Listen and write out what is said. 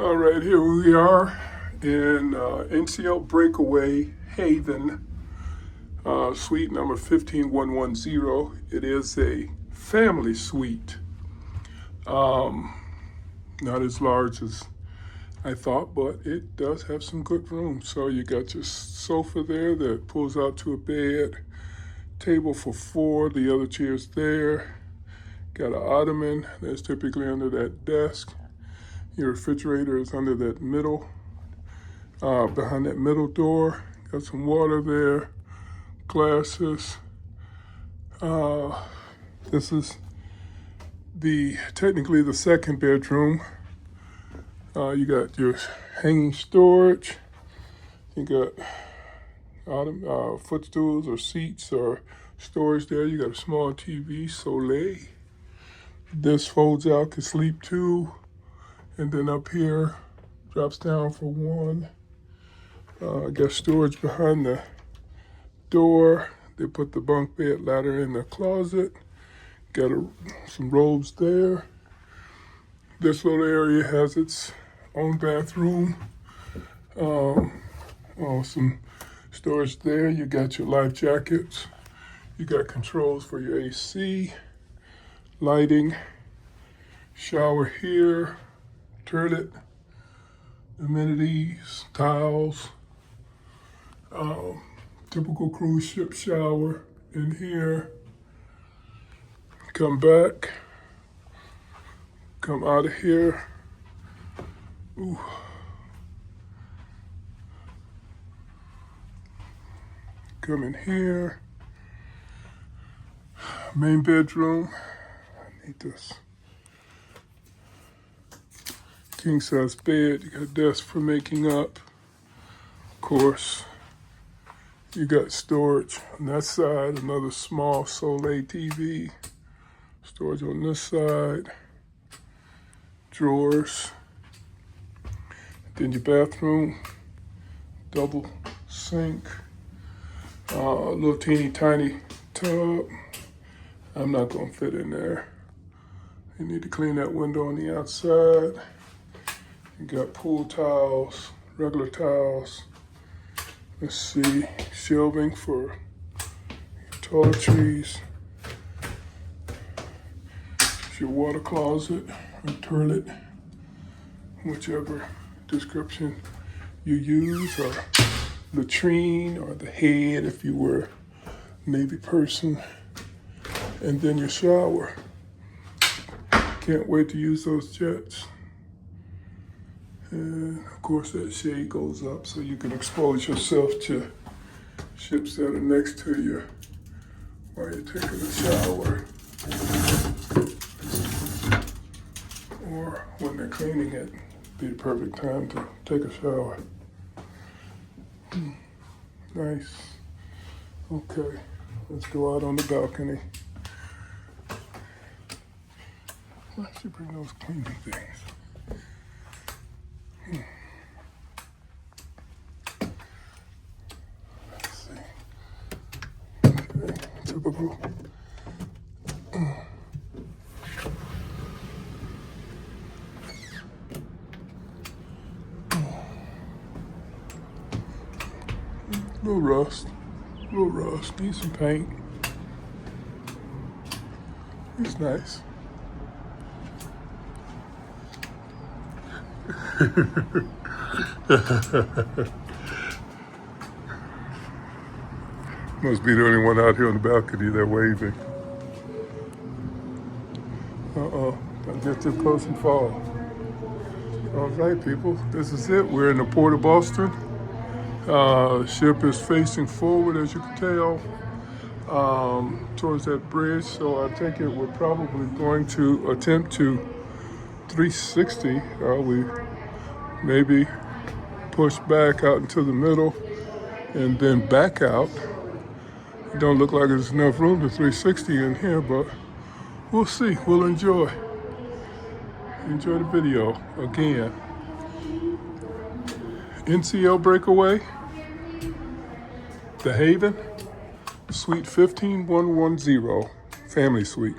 All right, here we are in NCL Breakaway Haven, suite number 15110. It is a family suite. Not as large as I thought, but it does have some good room. So you got your sofa there that pulls out to a bed, table for four, the other chairs there. Got an ottoman that's typically under that desk. Your refrigerator is under that middle, behind that middle door. Got some water there, glasses. This is technically the second bedroom. You got your hanging storage. You got footstools or seats or storage there. You got a small TV, Soleil. This folds out, can sleep two. And then up here, drops down for one. Got storage behind the door. They put the bunk bed ladder in the closet. Got some robes there. This little area has its own bathroom. Some storage there. You got your life jackets. You got controls for your AC, lighting, shower here, toilet, amenities, towels, typical cruise ship shower in here. Come back, come out of here. Ooh. Come in here. Main bedroom. I need this. King size bed. You got a desk for making up. Of course, you got storage on that side. Another small Soleil TV. Storage on this side. Drawers. Then your bathroom. Double sink. A little teeny tiny tub. I'm not gonna fit in there. You need to clean that window on the outside. You got pool towels, regular towels. Let's see, shelving for toiletries. It's your water closet or toilet, whichever description you use, or latrine, or the head if you were a Navy person. And then your shower. Can't wait to use those jets. And of course that shade goes up so you can expose yourself to ships that are next to you while you're taking a shower. Or when they're cleaning it, be the perfect time to take a shower. Nice. Okay, let's go out on the balcony. Why should you bring those cleaning things? Let's see. Okay, typical. Little rust, need some paint. It's nice. Must be the only one out here on the balcony that waving. Don't get too close and fall. All right, people, this is it. We're in the port of Boston. Ship is facing forward, as you can tell, towards that bridge. So I think we're probably going to attempt to 360. We maybe push back out into the middle and then back out. It don't look like there's enough room to 360 in here, but we'll see. We'll enjoy the video. Again, NCL Breakaway, The Haven, Suite 15110, Family Suite.